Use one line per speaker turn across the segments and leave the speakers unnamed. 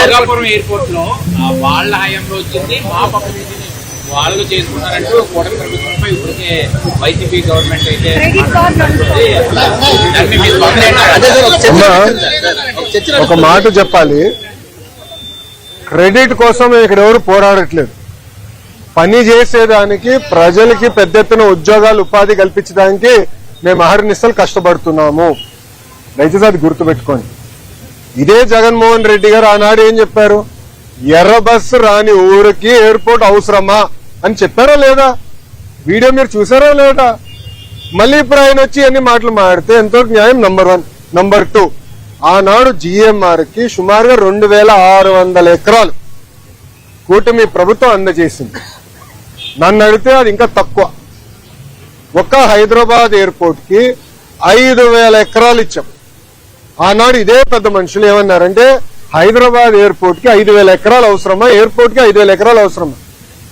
Airport లో వాళ్ళ హయాంలో వచ్చింది, మా పక్క నుంచి వాళ్ళు చేసుకున్నారంటూ కూటమి ప్రభుత్వంపై ఇప్పటికే వైసీపీ గవర్నమెంట్ అయితే
ఒక మాట చెప్పాలి, క్రెడిట్ కోసం ఇక్కడ ఎవరు పోరాడట్లేదు. పని చేసేదానికి, ప్రజలకి పెద్ద ఎత్తున ఉద్యోగాలు, ఉపాధి కల్పించడానికి మేము అహర్నిశలు కష్టపడుతున్నాము. దయచేసి అది గుర్తుపెట్టుకోండి. ఇదే జగన్మోహన్ రెడ్డి గారు ఆనాడు ఏం చెప్పారు? ఎర్ర బస్సు రాని ఊరికి ఎయిర్పోర్ట్ అవసరమా అని చెప్పారా లేదా? వీడియో మీరు చూసారా లేదా? మళ్ళీ ఇప్పుడు ఆయన వచ్చి అన్ని మాటలు మాడితే ఎంతవరకు న్యాయం? నంబర్ 1. నంబర్ 2, ఆనాడు జిఎంఆర్ కి సుమారుగా 2600 ఎకరాలు కూటమి ప్రభుత్వం అందజేసింది. నన్ను అడిగితే అది ఇంకా తక్కువ. ఒక్క హైదరాబాద్ ఎయిర్పోర్ట్ కి 5000 ఎకరాలు ఇచ్చాం. ఆనాడు ఇదే పెద్ద మనుషులు ఏమన్నారంటే హైదరాబాద్ ఎయిర్పోర్ట్ కి 5000 ఎకరాలు అవసరమా, ఎయిర్పోర్ట్ కి 5000 ఎకరాలు అవసరమా?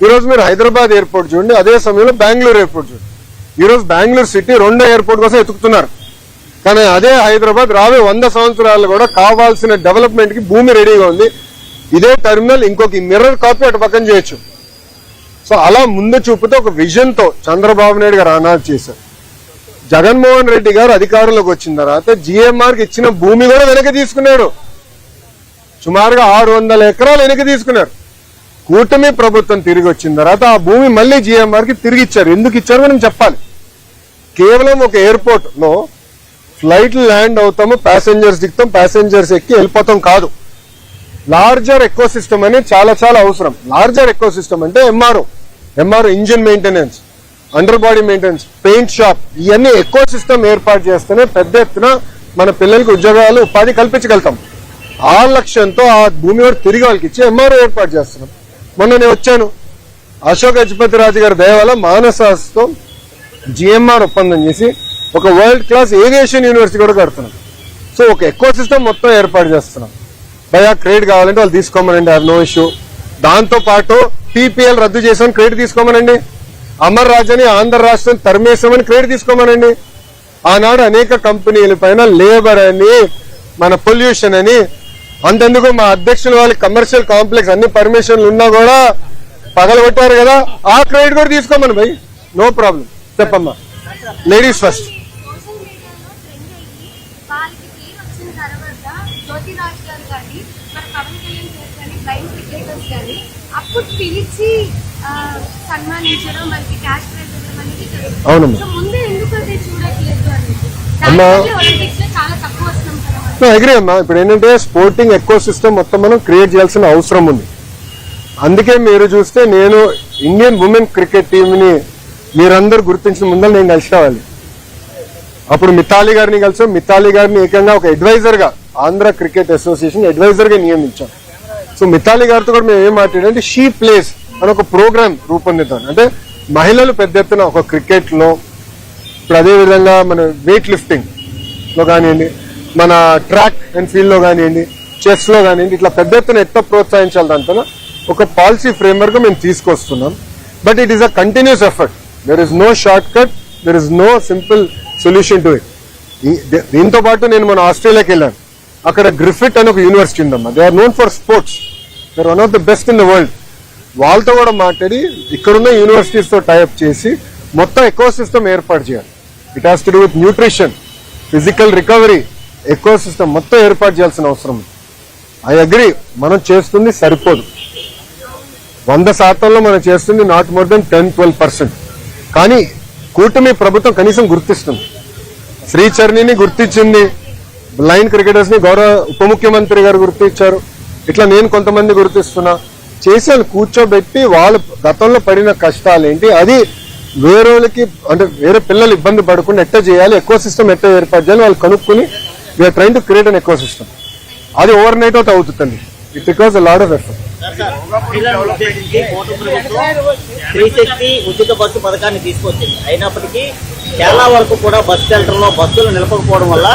ఈ రోజు మీరు హైదరాబాద్ ఎయిర్పోర్ట్ చూడండి, అదే సమయంలో బెంగళూరు ఎయిర్పోర్ట్ చూడండి. ఈ రోజు బెంగళూరు సిటీ 2వ ఎయిర్పోర్ట్ కోసం ఎత్తుకుతున్నారు. కానీ అదే హైదరాబాద్ రాబోయే 100 సంవత్సరాలు కూడా కావాల్సిన డెవలప్మెంట్ కి భూమి రెడీగా ఉంది. ఇదే టెర్మినల్ ఇంకొక మిర్రర్ కాపీ అటు పక్కన చేయొచ్చు. సో అలా ముందు చూపుతో ఒక విజన్ తో చంద్రబాబు నాయుడు గారు ఆనాడు చేశారు. జగన్మోహన్ రెడ్డి గారు అధికారంలోకి వచ్చిన తర్వాత జిఎంఆర్ కి ఇచ్చిన భూమి కూడా వెనక్కి తీసుకున్నాడు. సుమారుగా 600 ఎకరాలు వెనక్కి తీసుకున్నారు. కూటమి ప్రభుత్వం తిరిగి వచ్చిన తర్వాత ఆ భూమి మళ్ళీ జిఎంఆర్ కి తిరిగి ఇచ్చారు. ఎందుకు ఇచ్చారు మనం చెప్పాలి. కేవలం ఒక ఎయిర్పోర్ట్ లో ఫ్లైట్లు ల్యాండ్ అవుతాము, ప్యాసింజర్స్ దిగుతాం, ప్యాసింజర్స్ ఎక్కి వెళ్ళిపోతాం కాదు. లార్జర్ ఎకో సిస్టమ్ అనేది చాలా చాలా అవసరం. లార్జర్ ఎకో సిస్టమ్ అంటే MRO engine maintenance, under body maintenance, paint shop, ఇవన్నీ ఎకో సిస్టమ్ ఏర్పాటు చేస్తేనే పెద్ద ఎత్తున మన పిల్లలకి ఉద్యోగాలు, ఉపాధి కల్పించగలుగుతాం. ఆ లక్ష్యంతో ఆ భూమి కూడా తిరిగి వాళ్ళకి ఇచ్చి ఎంఆర్ఓ ఏర్పాటు చేస్తున్నాం. మొన్న నేను వచ్చాను, అశోక్ గజపతి రాజు గారి దయ వల్ల మానసాస్తో జిఎంఆర్ ఒప్పందం చేసి ఒక వరల్డ్ క్లాస్ ఏవియేషన్ యూనివర్సిటీ కూడా కడుతున్నాం. సో ఒక ఎకో సిస్టమ్ మొత్తం ఏర్పాటు చేస్తున్నాం. భయా క్రెడిట్ కావాలంటే వాళ్ళు తీసుకోమనండి, నో ఇష్యూ. దాంతో పాటు పీపీఎల్ రద్దు చేసామని క్రెడిట్ తీసుకోమనండి. అమర్ రాజ్ అని ఆంధ్ర రాష్ట్రం తరిమేసామని క్రెడిట్ తీసుకోమనండి. ఆనాడు అనేక కంపెనీల పైన లేబర్ అని, మన పొల్యూషన్ అని, అంతెందుకు మా అధ్యక్షుల వాళ్ళకి కమర్షియల్ కాంప్లెక్స్ అన్ని పర్మిషన్లు ఉన్నా కూడా పగలగొట్టారు కదా, ఆ క్రెడిట్ కూడా తీసుకోమని భయ్, నో ప్రాబ్లం. చెప్పమ్మా, లేడీస్ ఫస్ట్. అవునమ్మా, అగ్రీ అమ్మా. ఇప్పుడు ఏంటంటే స్పోర్టింగ్ ఎకో సిస్టమ్ మొత్తం మనం క్రియేట్ చేయాల్సిన అవసరం ఉంది. అందుకే మీరు చూస్తే నేను ఇండియన్ ఉమెన్ క్రికెట్ టీమ్ ని మీరందరూ గుర్తించిన ముందర నేను కలిసి రావాలి. అప్పుడు మిథాలీ గారిని కలిసాం. మిథాలీ గారిని ఏకంగా ఒక అడ్వైజర్ గా ఆంధ్ర క్రికెట్ అసోసియేషన్ అడ్వైజర్ గా నియమించాం. సో మిథాలీ గారితో కూడా మేము ఏం మాట్లాడాలంటే షీ ప్లేస్ అని ఒక ప్రోగ్రామ్ రూపొందిద్దాం. అంటే మహిళలు పెద్ద ఎత్తున ఒక క్రికెట్ లో, ఇప్పుడు అదే విధంగా మన వెయిట్ లిఫ్టింగ్ లో కానివ్వండి, మన ట్రాక్ అండ్ ఫీల్డ్ లో కానివ్వండి, చెస్ లో కానివ్వండి, ఇట్లా పెద్ద ఎత్తున ఎట్లా ప్రోత్సహించాలి దాంట్లో ఒక పాలసీ ఫ్రేమ్వర్క్ మేము తీసుకొస్తున్నాం. But it is a continuous effort. There is no short cut, there is no simple solution to it. దీంతో పాటు నేను మన ఆస్ట్రేలియాకి వెళ్ళాను. అక్కడ గ్రిఫిట్ అని ఒక యూనివర్సిటీ ఉందమ్మా. They are known for sports, they are one of the best in the world. వాళ్ళతో కూడా మాట్లాడి ఇక్కడున్న యూనివర్సిటీస్ తో టైఅప్ చేసి మొత్తం ఎకో సిస్టమ్ ఏర్పాటు చేయాలి. It has to do with nutrition, physical recovery, eco system మొత్తం ఏర్పాటు చేయాల్సిన అవసరం ఉంది. ఐ అగ్రీ, మనం చేస్తుంది సరిపోదు. 100% మనం చేస్తుంది నాట్ మోర్ దెన్ 10-12%. కానీ కూటమి ప్రభుత్వం కనీసం గుర్తిస్తుంది. శ్రీచరణిని గుర్తించింది, బ్లైండ్ క్రికెటర్స్ ని గౌరవ ఉప ముఖ్యమంత్రి గారు గుర్తించారు. ఇట్లా నేను కొంతమంది గుర్తిస్తున్నా. చేసి వాళ్ళు కూర్చోబెట్టి వాళ్ళు గతంలో పడిన కష్టాలేంటి, అది వేరేకి అంటే వేరే పిల్లలు ఇబ్బంది పడకుండా ఎట్లా చేయాలి, ఎకో సిస్టమ్ ఎట్లా ఏర్పాటు చేయాలి వాళ్ళు కనుక్కొని we are train to create an eco system. అది ఓవర్ నైట్ అవుట్ అవుతుంది. It requires a lot of effort.
స్త్రీశక్తి ఉచిత బస్సు పథకాన్ని తీసుకొచ్చింది. అయినప్పటికీ చాలా వరకు కూడా బస్ సెంటర్ లో బస్సులు నిలపకపోవడం వల్ల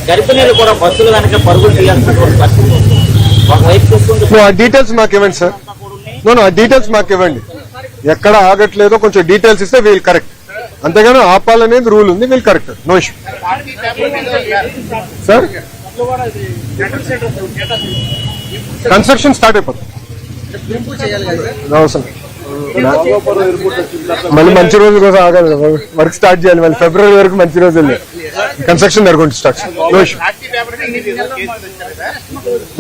గర్భిణీలు కూడా బస్సులు కనుక పరుగులు చేయాల్సినటువంటి పరిస్థితి ఉంది. ఒకవైపు చూసుకుంటే
ఆ డీటెయిల్స్ మాకు ఇవ్వండి సార్. ఆ డీటెయిల్స్ మాకు ఇవ్వండి. ఎక్కడ ఆగట్లేదో కొంచెం డీటెయిల్స్ ఇస్తే వీల్ కరెక్ట్. అంతేగాని ఆపాలనేది రూల్ ఉంది, we'll correct. No issue sir. Construction start అయిపోతుంది అవసరం మళ్ళీ మంచి రోజు కోసం ఆగాలి, వర్క్ స్టార్ట్ చేయాలి. మళ్ళీ ఫిబ్రవరి వరకు మంచి రోజు వెళ్ళి కన్స్ట్రక్షన్ జరుగుతుంది స్టార్ట్.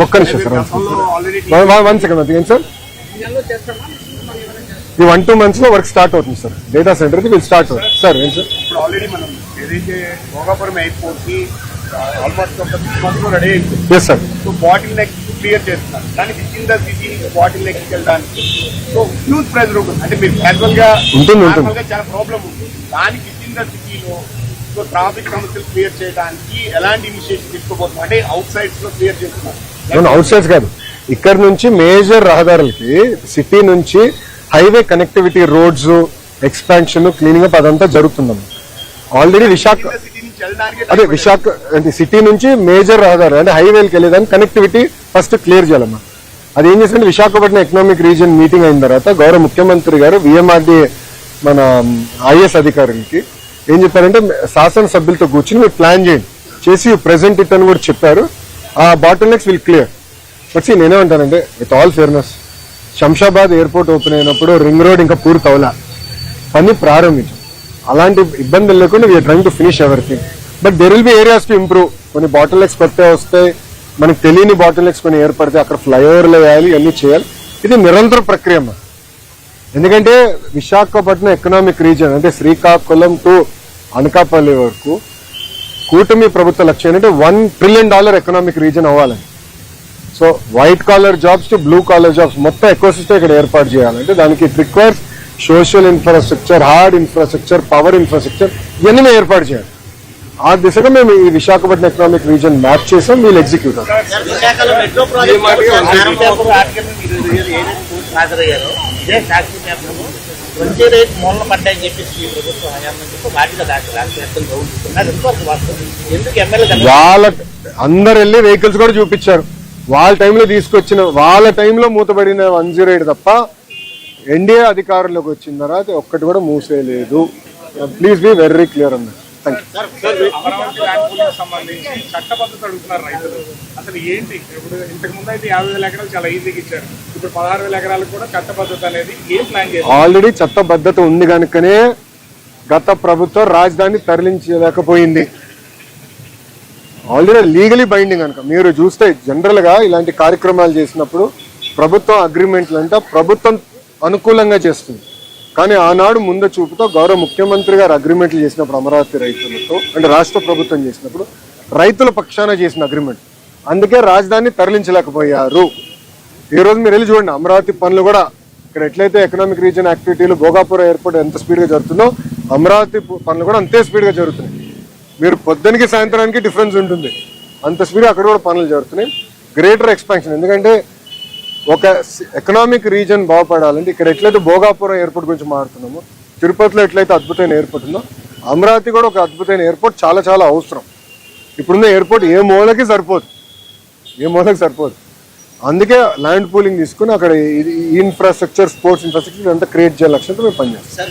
ఒక్క నిమిషం సార్, 1 సెకండ్ ఏం సార్, ఈ 1-2 months లో వర్క్ స్టార్ట్ అవుతుంది సార్. డేటా సెంటర్ కి విల్ స్టార్ట్ అవుతుంది సార్. ఏం సార్,
ఇప్పుడు ఆల్రెడీ మనం ఏదైతే భోగాపురం ఎయిర్పోర్ట్ కి ఆల్మోస్ట్ ఒక 6 months లో రెడీ అయిపోయింది.
Yes sir.
So bottleneck clear చేస్తున్నారు. కానీ with the city bottleneck వెళ్ళడానికి సో హ్యూజ్ ప్రెజర్ ఉంటుంది. అంటే మీరు క్యాజువల్ గా నార్మల్ గా చాలా ప్రాబ్లం ఉంటుంది. దానికి విత్ ద సిటీలో సో ట్రాఫిక్ సమస్యలు క్లియర్ చేయడానికి ఎలాంటి ఇనిషియేటివ్ తీసుకోబోతున్నారు? అంటే అవుట్ సైడ్స్ లో క్లియర్ చేస్తున్నారు.
అవుట్ సైడ్స్ కాదు, ఇక్కడ నుంచి మేజర్ రహదారులకి సిటీ నుంచి highway connectivity, roads expansion, cleaning up అదంతా జరుగుతుందమ్మా. ఆల్రెడీ విశాఖ
సిటీ నుంచి వెళ్ళడానికి
అదే విశాఖ అంటే సిటీ నుంచి మేజర్ రహదారు అంటే హైవేకి వెళ్ళేదాన్ని కనెక్టివిటీ ఫస్ట్ క్లియర్ చేయాలమ్మా. అది ఏం చేసిందంటే విశాఖపట్నం ఎకనామిక్ రీజియన్ మీటింగ్ అయిన తర్వాత గౌరవ ముఖ్యమంత్రి గారు విఎంఆర్డీ మన ఐఎస్ అధికారులకి ఏం చెప్పారంటే శాసనసభ్యులతో కూర్చుని మీరు ప్లాన్ చేయండి, చేసి ప్రెసెంట్ ఇట్ అని కూడా చెప్పారు. ఆ bottlenecks will clear. But నేనేమంటానంటే with all fairness, Shamshabad airport open అయినప్పుడు రింగ్ రోడ్ ఇంకా పూర్తి అవలా, పని ప్రారంభించాం. అలాంటి ఇబ్బందులు లేకుండా we're trying to finish everything. But there will be areas to improve. కొన్ని బాటిల్ నెక్స్ కొత్త వస్తాయి, మనకు తెలియని బాటిల్ నెక్స్ కొన్ని ఏర్పడితే అక్కడ ఫ్లైఓవర్లు వేయాలి, ఇవన్నీ చేయాలి. ఇది నిరంతర ప్రక్రియ అమ్మా. ఎందుకంటే విశాఖపట్నం ఎకనామిక్ రీజియన్ అంటే శ్రీకాకుళం టు అనకాపల్లి వరకు కూటమి ప్రభుత్వ లక్ష్యం ఏంటంటే $1 trillion ఎకనామిక్ రీజియన్ అవ్వాలని. So white collar jobs to blue collar jobs మొత్తం ఎకో సిస్టమ్ ఇక్కడ ఏర్పాటు చేయాలంటే దానికి it requires social infrastructure, hard infrastructure, power infrastructure, ఇవన్నీ మేము ఏర్పాటు చేయాలి. ఆ దిశగా మేము ఈ విశాఖపట్నం ఎకనామిక్ రీజియన్ మ్యాప్ చేసాం. వీళ్ళు ఎగ్జిక్యూట్
విశాఖలో మెట్రో ప్రాజెక్ట్ ఆర్టికల్ మీరు ఏదైతే హాజరయ్యారో ఇదే సాక్షి పేపర్లో 28 మూలన పడ్డాయని చెప్పేసి ఈ ప్రభుత్వం హయాంలో చెప్పి వాటిగా ఎందుకు ఎమ్మెల్యే
వాళ్ళ అందరు వెళ్ళి వెహికల్స్ కూడా చూపించారు. వాళ్ళ టైంలో తీసుకొచ్చిన వాళ్ళ టైంలో మూతబడిన 108 తప్ప ఎన్డీఏ అధికారంలోకి వచ్చిన తర్వాత ఒక్కటి కూడా మూసేయలేదు. ప్లీజ్ బి వెరీ క్లియర్ అన్నారు.
అమరావతి ల్యాండ్ పూలింగ్ సంబంధించి చట్టబద్ధత అడుగుతున్నారు రైతులు. అసలు ఏంటి, ఇప్పుడు ఇంతకు ముందు అయితే 50,000 ఎకరాలు చాలా ఈజీగా ఇచ్చారు, ఇప్పుడు 16,000 ఎకరాలకు కూడా చట్టబద్ధత అనేది ఏం ప్లాన్ చేయాలి?
ఆల్రెడీ చట్టబద్ధత ఉంది కనుకనే గత ప్రభుత్వం రాజధాని తరలించలేకపోయింది. ఆల్రెడీ లీగలీ బైండింగ్ కనుక మీరు చూస్తే జనరల్ గా ఇలాంటి కార్యక్రమాలు చేసినప్పుడు ప్రభుత్వం అగ్రిమెంట్లు అంటే ప్రభుత్వం అనుకూలంగా చేస్తుంది. కానీ ఆనాడు ముందు చూపుతో గౌరవ ముఖ్యమంత్రి గారు అగ్రిమెంట్లు చేసినప్పుడు అమరావతి రైతులతో అంటే రాష్ట్ర ప్రభుత్వం చేసినప్పుడు రైతుల పక్షాన చేసిన అగ్రిమెంట్, అందుకే రాజధాని తరలించలేకపోయారు. ఈ రోజు మీరు వెళ్ళి చూడండి అమరావతి పనులు కూడా ఇక్కడ ఎట్లయితే ఎకనామిక్ రీజియన్ యాక్టివిటీలు భోగాపురం ఎయిర్పోర్ట్ ఎంత స్పీడ్గా జరుగుతుందో అమరావతి పనులు కూడా అంతే స్పీడ్గా జరుగుతున్నాయి. మీరు పొద్దునకి సాయంత్రానికి డిఫరెన్స్ ఉంటుంది, అంత స్పీడ్గా అక్కడ కూడా పనులు జరుగుతున్నాయి. గ్రేటర్ ఎక్స్పాన్షన్, ఎందుకంటే ఒక ఎకనామిక్ రీజన్ బాగుపడాలంటే ఇక్కడ ఎట్లయితే భోగాపురం ఎయిర్పోర్ట్ గురించి మాట్లాడుతున్నామో, తిరుపతిలో ఎట్లయితే అద్భుతమైన ఎయిర్పోర్ట్ ఉందో అమరావతి కూడా ఒక అద్భుతమైన ఎయిర్పోర్ట్ చాలా చాలా అవసరం. ఇప్పుడున్న ఎయిర్పోర్ట్ ఏ మూలకి సరిపోదు. అందుకే ల్యాండ్ పూలింగ్ తీసుకుని అక్కడ ఇన్ఫ్రాస్ట్రక్చర్, స్పోర్ట్స్ ఇన్ఫ్రాస్ట్రక్చర్ అంతా క్రియేట్ చేయాలి లక్ష్యంతో మేము పనిచేస్తాం.
సార్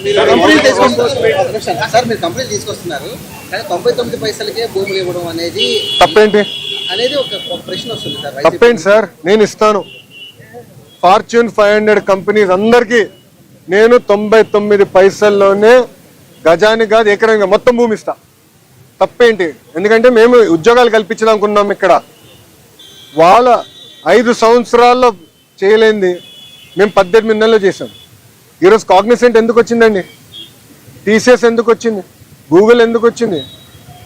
మీరు కంపెనీలు తీసుకొస్తున్నారు కానీ 99 పైసలకే భూములు ఇవ్వడం అనేది
తప్పేంటి
ఒక ప్రశ్న వస్తుంది సార్.
తప్పేంటి సార్, నేను ఇస్తాను. ఫార్చ్యూన్ 500 కంపెనీస్ అందరికి నేను 99 పైసల్లోనే గజానికి కాదు ఎకరంగా మొత్తం భూమి ఇస్తా. తప్పేంటి? ఎందుకంటే మేము ఉద్యోగాలు కల్పించాలనుకున్నాం. ఇక్కడ వాళ్ళ 5 సంవత్సరాల్లో చేయలేంది మేము 18 నెలల్లో చేసాం. ఈరోజు కాగ్నిసెంట్ ఎందుకు వచ్చిందండి, టీసీఎస్ ఎందుకు వచ్చింది, గూగుల్ ఎందుకు వచ్చింది?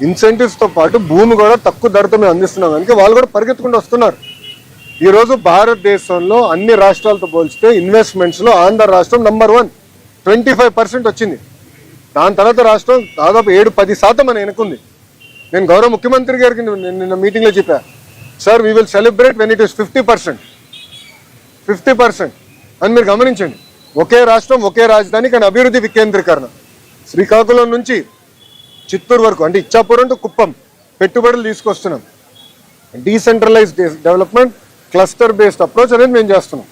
ఇన్సెంటివ్స్తో పాటు భూమి కూడా తక్కువ ధరతో మేము అందిస్తున్నాం కనుక వాళ్ళు కూడా పరిగెత్తుకుంటూ వస్తున్నారు. ఈరోజు భారతదేశంలో అన్ని రాష్ట్రాలతో పోల్చితే ఇన్వెస్ట్మెంట్స్లో ఆంధ్ర రాష్ట్రం నంబర్ 1, 25% వచ్చింది. దాని తర్వాత రాష్ట్రం దాదాపు 7-10% మన వెనుకుంది. నేను గౌరవ ముఖ్యమంత్రి గారికి నిన్న మీటింగ్లో చెప్పా, sir we will celebrate when it is 50% అని మీరు గమనించండి. ఒకే రాష్ట్రం ఒకే రాజధాని కానీ అభివృద్ధి వికేంద్రీకరణ. శ్రీకాకుళం నుంచి చిత్తూరు వరకు అంటే ఇచ్చాపురం టు కుప్పం పెట్టుబడులు తీసుకొస్తున్నాం. Decentralised development, cluster based approach అనేది మేము చేస్తున్నాం.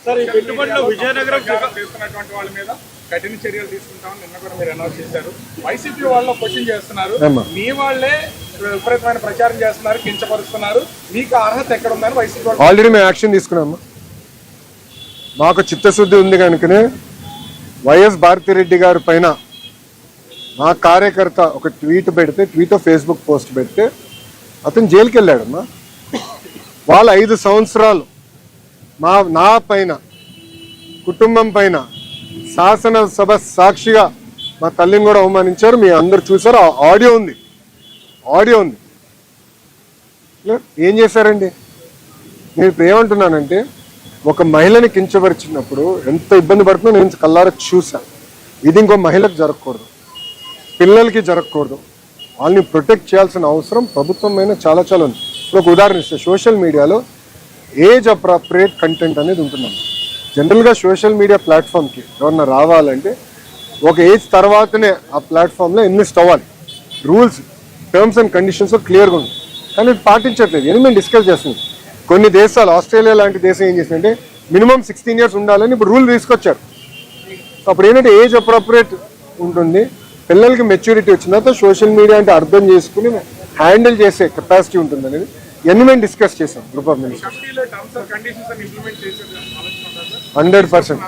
సార్ ఈ పెట్టుబడులు విజయనగరం చేస్తున్నటువంటి వాళ్ళ మీద
కఠిన చర్యలు తీసుకుంటామని నిన్న కూడా మీరు అనౌన్స్ చేశారు. వైసీపీ వాళ్ళు క్వశ్చన్ చేస్తున్నారు,
ఏమ్మా?
మీ వాళ్ళే విపరీతమైన ప్రచారం చేస్తున్నారు, కించపరుస్తున్నారు, మీకు అర్హత ఎక్కడ ఉందని వైసీపీ వాళ్ళు.
ఆల్రెడీ మేము యాక్షన్ తీసుకున్నాము. మాకు చిత్తశుద్ధి ఉంది కనుకనే వైఎస్ భారతిరెడ్డి గారి పైన మా కార్యకర్త ఒక ట్వీట్ పెడితే, ఫేస్బుక్ పోస్ట్ పెడితే అతను జైలుకి వెళ్ళాడమ్మా. వాళ్ళు 5 సంవత్సరాలు నా పైన, కుటుంబం పైన శాసనసభ సాక్షిగా మా తల్లిని కూడా అవమానించారు. మీ అందరు చూసారు, ఆడియో ఉంది. ఏం చేశారండి? నేను ఇప్పుడు ఏమంటున్నానంటే, ఒక మహిళని కించపరిచినప్పుడు ఎంత ఇబ్బంది పడుతుందో నేను కళ్ళారా చూశాను. ఇది ఇంకో మహిళకు జరగకూడదు, పిల్లలకి జరగకూడదు. వాళ్ళని ప్రొటెక్ట్ చేయాల్సిన అవసరం ప్రభుత్వం మీద చాలా ఉంది. ఇప్పుడు ఒక ఉదాహరణ ఇస్తే, సోషల్ మీడియాలో ఏజ్ అప్రాప్రియేట్ కంటెంట్ అనేది ఉంటుందన్నమాట. జనరల్గా సోషల్ మీడియా ప్లాట్ఫామ్కి ఎవరన్నా రావాలంటే ఒక ఏజ్ తర్వాతనే ఆ ప్లాట్ఫామ్లో ఇన్వెస్ట్ అవ్వాలి. రూల్స్, టర్మ్స్ అండ్ కండిషన్స్ క్లియర్గా ఉంది. కానీ ఇది పాటించట్లేదు. ఇది మేము డిస్కస్ చేస్తున్నాం. కొన్ని దేశాలు, ఆస్ట్రేలియా లాంటి దేశం ఏం చేసిందంటే మినిమం 16 years ఉండాలని ఇప్పుడు రూల్ తీసుకొచ్చారు. అప్పుడు ఏంటంటే ఏజ్ అప్రాప్రియేట్ ఉంటుంది. పిల్లలకి మెచ్యూరిటీ వచ్చిన తర్వాత సోషల్ మీడియా అంటే అర్థం చేసుకుని హ్యాండిల్ చేసే కెపాసిటీ ఉంటుంది అనేది ఇవన్నీ మేము డిస్కస్ చేసాం group of ministers. 100%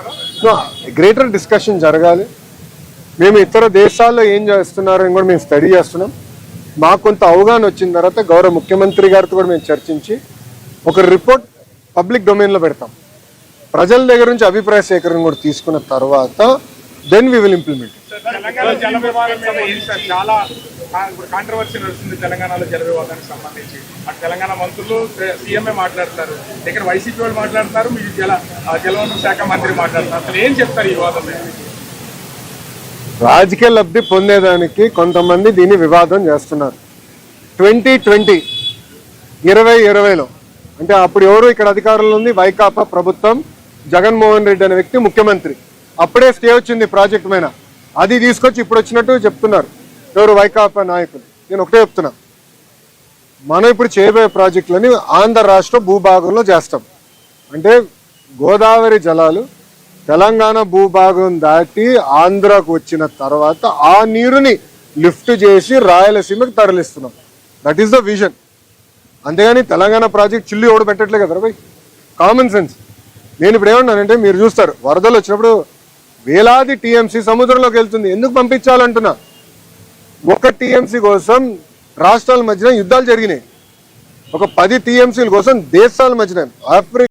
greater discussion జరగాలి. మేము ఇతర దేశాల్లో ఏం చేస్తున్నారని కూడా మేము స్టడీ చేస్తున్నాం. మాకు కొంత అవగాహన వచ్చిన తర్వాత గౌరవ ముఖ్యమంత్రి గారితో కూడా మేము చర్చించి ఒక రిపోర్ట్ పబ్లిక్ డొమైన్లో పెడతాం. ప్రజల దగ్గర నుంచి అభిప్రాయ సేకరణ కూడా తీసుకున్న తర్వాత then we will implement.
Telangana జల వివాదం మీద ఏంటి సార్, చాలా ఇప్పుడు కాంట్రవర్సీ నడుస్తుంది తెలంగాణలో జల వివాదానికి సంబంధించి. అటు తెలంగాణ మంత్రులు, సీఎంఏ మాట్లాడతారు, ఇక్కడ వైసీపీ వాళ్ళు మాట్లాడతారు, మీరు జలవనరుల శాఖ మంత్రి మాట్లాడతారు. అసలు ఏం చెప్తారు ఈ వివాదం మీద?
రాజకీయ లబ్ధి పొందేదానికి కొంతమంది దీన్ని వివాదం చేస్తున్నారు. 2020లో అంటే అప్పుడు ఎవరు ఇక్కడ అధికారంలో ఉంది? వైకాపా ప్రభుత్వం, జగన్మోహన్ రెడ్డి అనే వ్యక్తి ముఖ్యమంత్రి. అప్పుడే స్టే వచ్చింది ప్రాజెక్ట్ మీద. అది తీసుకొచ్చి ఇప్పుడు వచ్చినట్టు చెప్తున్నారు ఎవరు? వైకాపా నాయకులు. నేను ఒకటే చెప్తున్నా, మనం ఇప్పుడు చేయబోయే ప్రాజెక్టులని ఆంధ్ర రాష్ట్ర భూభాగంలో చేస్తాం. అంటే గోదావరి జలాలు తెలంగాణ భూభాగం దాటి ఆంధ్రాకు వచ్చిన తర్వాత ఆ నీరుని లిఫ్ట్ చేసి రాయలసీమకి తరలిస్తున్నాం. That is the vision. అంతేగాని తెలంగాణ ప్రాజెక్ట్ చిల్లు ఎవడు పెట్టట్లే కదా బై. Common sense. నేను ఇప్పుడు ఏమన్నానంటే, మీరు చూస్తారు వరదలు వచ్చినప్పుడు వేలాది టీఎంసీ సముద్రంలోకి వెళ్తుంది. ఎందుకు పంపించాలంటున్నా? ఒక టీఎంసీ కోసం రాష్ట్రాల మధ్యన యుద్ధాలు జరిగినాయి. ఒక 10 టీఎంసీల కోసం దేశాల మధ్యన, ఆఫ్రికా